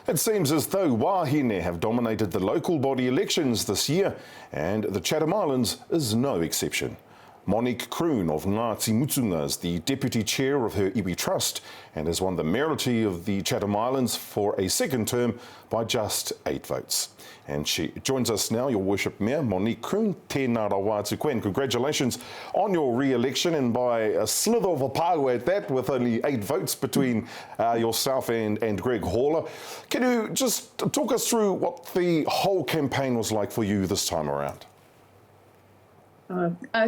It seems as though wahine have dominated the local body elections this year, and the Chatham Islands is no exception. Monique Croon of Ngāti Mutunga is the Deputy Chair of her iwi Trust and has won the mayoralty of the Chatham Islands for a second term by just 8 votes. And she joins us now, Your Worship Mayor, Monique Croon. Tēnā rawa atu koe, and congratulations on your re-election, and by a slither of a pāua at that, with only 8 votes between yourself and Greg Hauler. Can you just talk us through what the whole campaign was like for you this time around?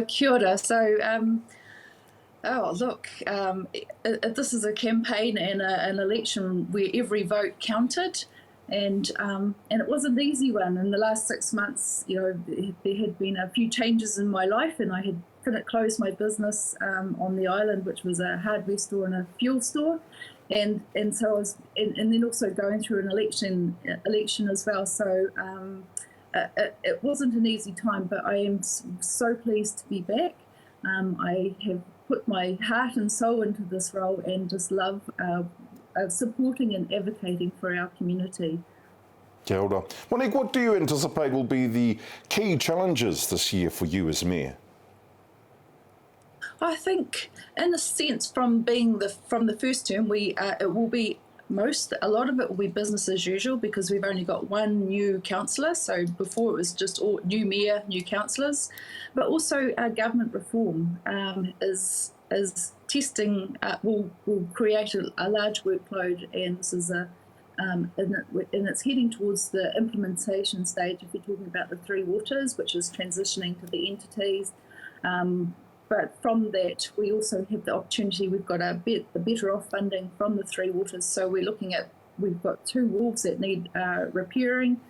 Kia ora. So, this is a campaign and an election where every vote counted, and it was an easy one. In the last 6 months, there had been a few changes in my life, and I had closed my business on the island, which was a hardware store and a fuel store, and so I was, and then also going through an election as well. So. It wasn't an easy time, but I am so pleased to be back. I have put my heart and soul into this role and just love supporting and advocating for our community. Kia ora. Monique, what do you anticipate will be the key challenges this year for you as Mayor? I think, in a sense, from the first term, it will be a lot of it will be business as usual, because we've only got one new councillor. So before it was just all new mayor, new councillors, but also our government reform is testing. Will create a large workload, and this is and it's heading towards the implementation stage. If you're talking about the Three Waters, which is transitioning to the entities. But from that, we also have the opportunity, we've got the better off funding from the Three Waters. So we've got 2 wharves that need repairing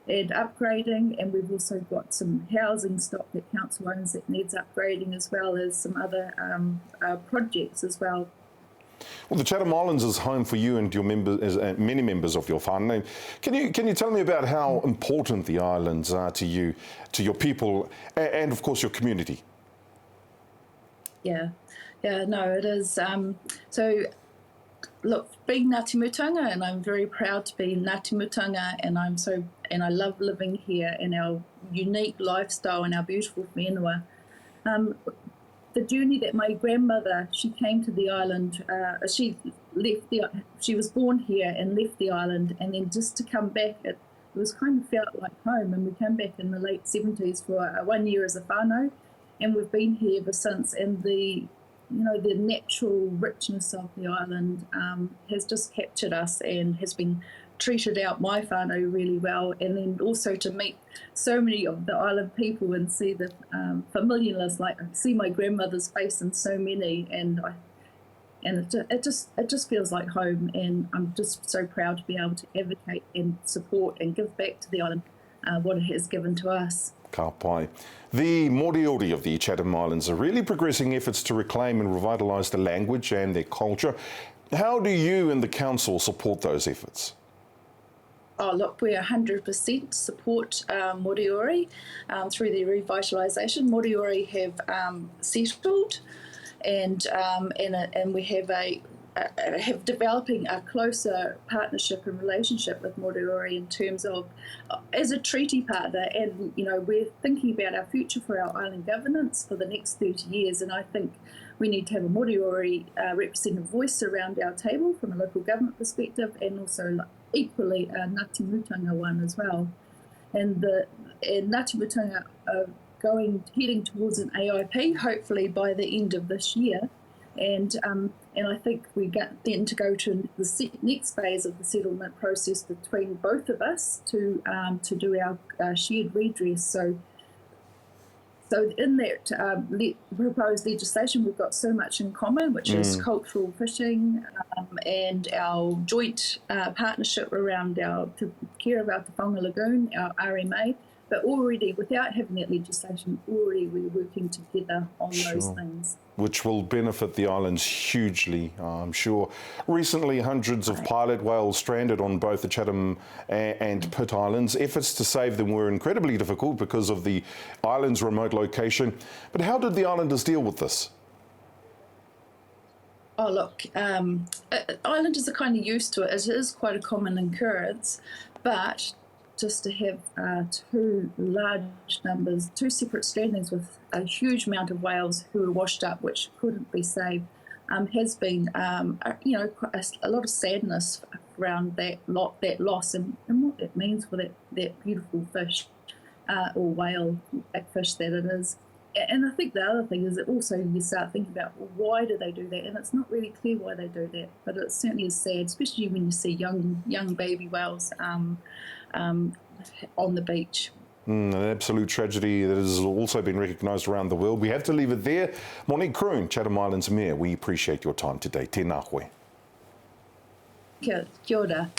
and upgrading, and we've also got some housing stock that council owns that needs upgrading, as well as some other projects as well. Well, the Chatham Islands is home for you and your members, many members of your whānau. Can you tell me about how important the islands are to you, to your people, and of course your community? Yeah, no, it is. So, look, being Ngāti Mutunga, and I'm very proud to be Ngāti Mutunga, and I love living here and our unique lifestyle and our beautiful whenua. The journey that my grandmother, she came to the island. She was born here and left the island, and then just to come back, it was kind of felt like home. And we came back in the late 70s for 1 year as a whānau. And we've been here ever since, and the natural richness of the island has just captured us and has been treated out my whānau really well. And then also to meet so many of the island people and see the familiarness, like I see my grandmother's face in so many, and it just feels like home. And I'm just so proud to be able to advocate and support and give back to the island what it has given to us. Ka pai. The moriori of the Chatham Islands are really progressing efforts to reclaim and revitalise the language and their culture. How do you and the council support those efforts? Oh, look, we 100% support moriori through the revitalisation. Moriori have settled, and we have developing a closer partnership and relationship with Moriori in terms of as a treaty partner, and we're thinking about our future for our island governance for the next 30 years, and I think we need to have a Moriori representative voice around our table from a local government perspective, and also equally a Ngāti Mutunga one as well. And Ngāti Mutunga are heading towards an AIP, hopefully by the end of this year. And I think we get then to go to the next phase of the settlement process between both of us to do our shared redress. So in that proposed legislation, we've got so much in common, which is cultural fishing and our joint partnership around to care about the Whanga Lagoon, our RMA. But already, without having that legislation, we're working together on those things. Which will benefit the islands hugely, I'm sure. Recently, hundreds of pilot whales stranded on both the Chatham and Pitt Islands. Efforts to save them were incredibly difficult because of the island's remote location. But how did the islanders deal with this? Oh, look, islanders are kind of used to it. It is quite a common occurrence, but just to have two large numbers, two separate standings with a huge amount of whales who were washed up, which couldn't be saved, has been, a lot of sadness around that loss and what that means for that beautiful fish or whale, blackfish that it is. And I think the other thing is that also you start thinking about, well, why do they do that? And it's not really clear why they do that, but it certainly is sad, especially when you see young baby whales on the beach. An absolute tragedy that has also been recognised around the world. We have to leave it there. Monique Croon, Chatham Islands Mayor, we appreciate your time today. Tēnā koe. Kia ora.